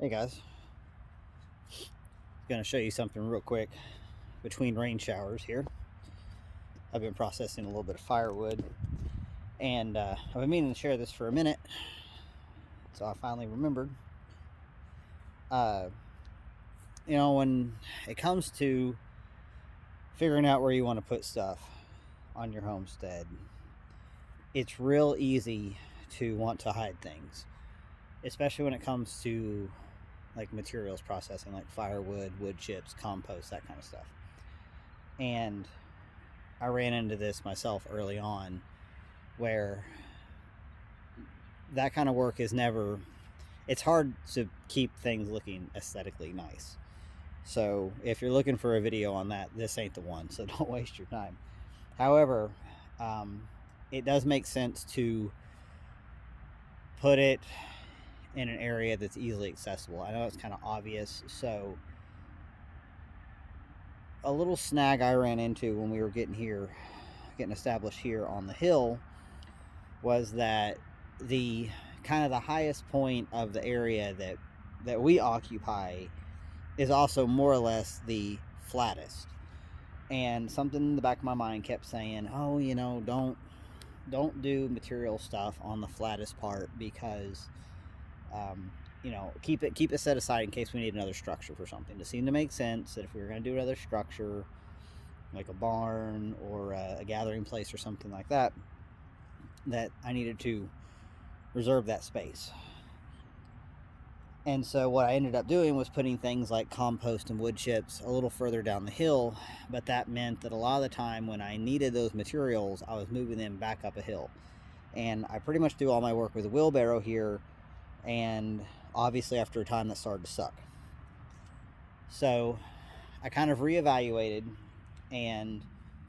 Hey guys, gonna show you something real quick between rain showers here. I've been processing a little bit of firewood, and I've been meaning to share this for a minute, so I finally remembered. Uh, when it comes to figuring out where you want to put stuff on your homestead, it's real easy to want to hide things, especially when it comes to like materials processing, like firewood, wood chips, compost, that kind of stuff. And I ran into this myself early on, where that kind of work is never, it's hard to keep things looking aesthetically nice. So if you're looking for a video on that, this ain't the one, so don't waste your time. However, it does make sense to put it in an area that's easily accessible. I know it's kind of obvious. So a little snag I ran into when we were getting established here on the hill, was that the kind of the highest point of the area that we occupy is also more or less the flattest. And something in the back of my mind kept saying, "Oh, don't do material stuff on the flattest part, because keep it set aside in case we need another structure for something." It seemed to make sense that if we were going to do another structure, like a barn or a gathering place or something like that, that I needed to reserve that space. And so what I ended up doing was putting things like compost and wood chips a little further down the hill, but that meant that a lot of the time when I needed those materials, I was moving them back up a hill. And I pretty much do all my work with a wheelbarrow here, and obviously after a time that started to suck. So I kind of reevaluated and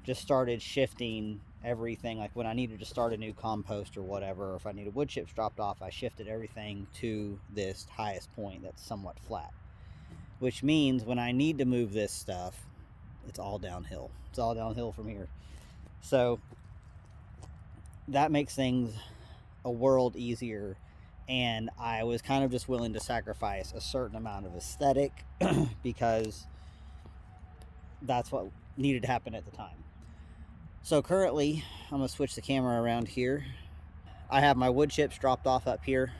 just started shifting everything. Like when I needed to start a new compost or whatever, or if I needed wood chips dropped off, I shifted everything to this highest point that's somewhat flat, which means when I need to move this stuff, it's all downhill. It's all downhill from here. So that makes things a world easier. And I was kind of just willing to sacrifice a certain amount of aesthetic because that's what needed to happen at the time. So currently, I'm going to switch the camera around here. I have my wood chips dropped off up here,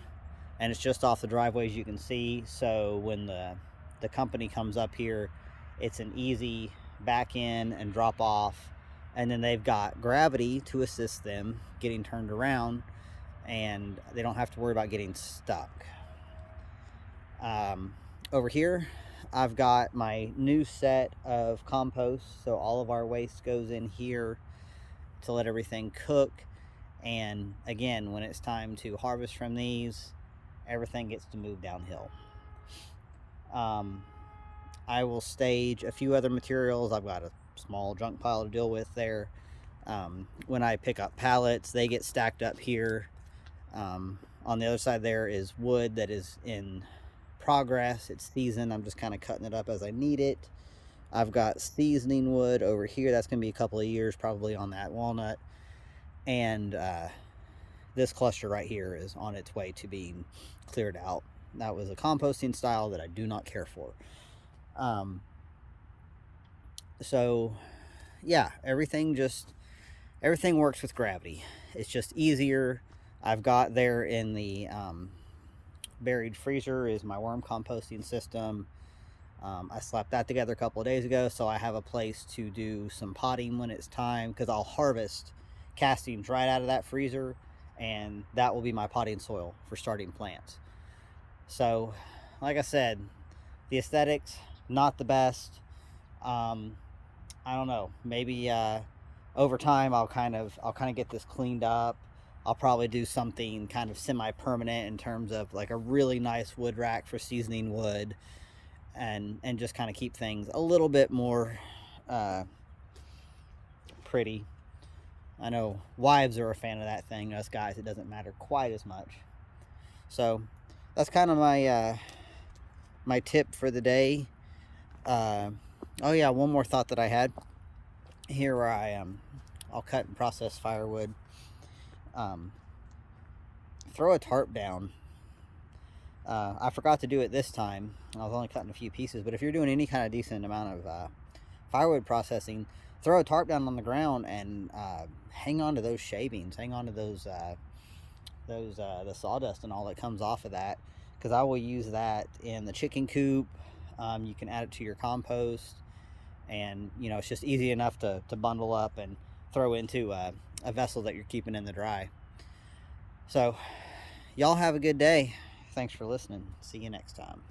and it's just off the driveway, as you can see. So when the company comes up here, it's an easy back in and drop off. And then they've got gravity to assist them getting turned around, and they don't have to worry about getting stuck. Over here, I've got my new set of compost. So all of our waste goes in here to let everything cook. And again, when it's time to harvest from these, everything gets to move downhill. I will stage a few other materials. I've got a small junk pile to deal with there. When I pick up pallets, they get stacked up here. On the other side there is wood that is in progress. It's seasoned. I'm just kind of cutting it up as I need it. I've got seasoning wood over here. That's going to be a couple of years probably on that walnut. And this cluster right here is on its way to being cleared out. That was a composting style that I do not care for. So yeah, everything works with gravity. It's just easier. I've got there in the buried freezer is my worm composting system. I slapped that together a couple of days ago, so I have a place to do some potting when it's time, because I'll harvest castings right out of that freezer, and that will be my potting soil for starting plants. So like I said, the aesthetics not the best. I don't know, maybe over time I'll kind of get this cleaned up. I'll probably do something kind of semi-permanent in terms of like a really nice wood rack for seasoning wood, and just kind of keep things a little bit more pretty. I know wives are a fan of that thing. Us guys, it doesn't matter quite as much. So that's kind of my my tip for the day. Oh yeah, one more thought that I had here, where I'll cut and process firewood. Throw a tarp down. I forgot to do it this time. I was only cutting a few pieces, but if you're doing any kind of decent amount of firewood processing, throw a tarp down on the ground and hang on to those shavings, hang on to those the sawdust and all that comes off of that, because I will use that in the chicken coop. You can add it to your compost, and it's just easy enough to bundle up and throw into a vessel that you're keeping in the dry. So y'all have a good day. Thanks for listening. See you next time.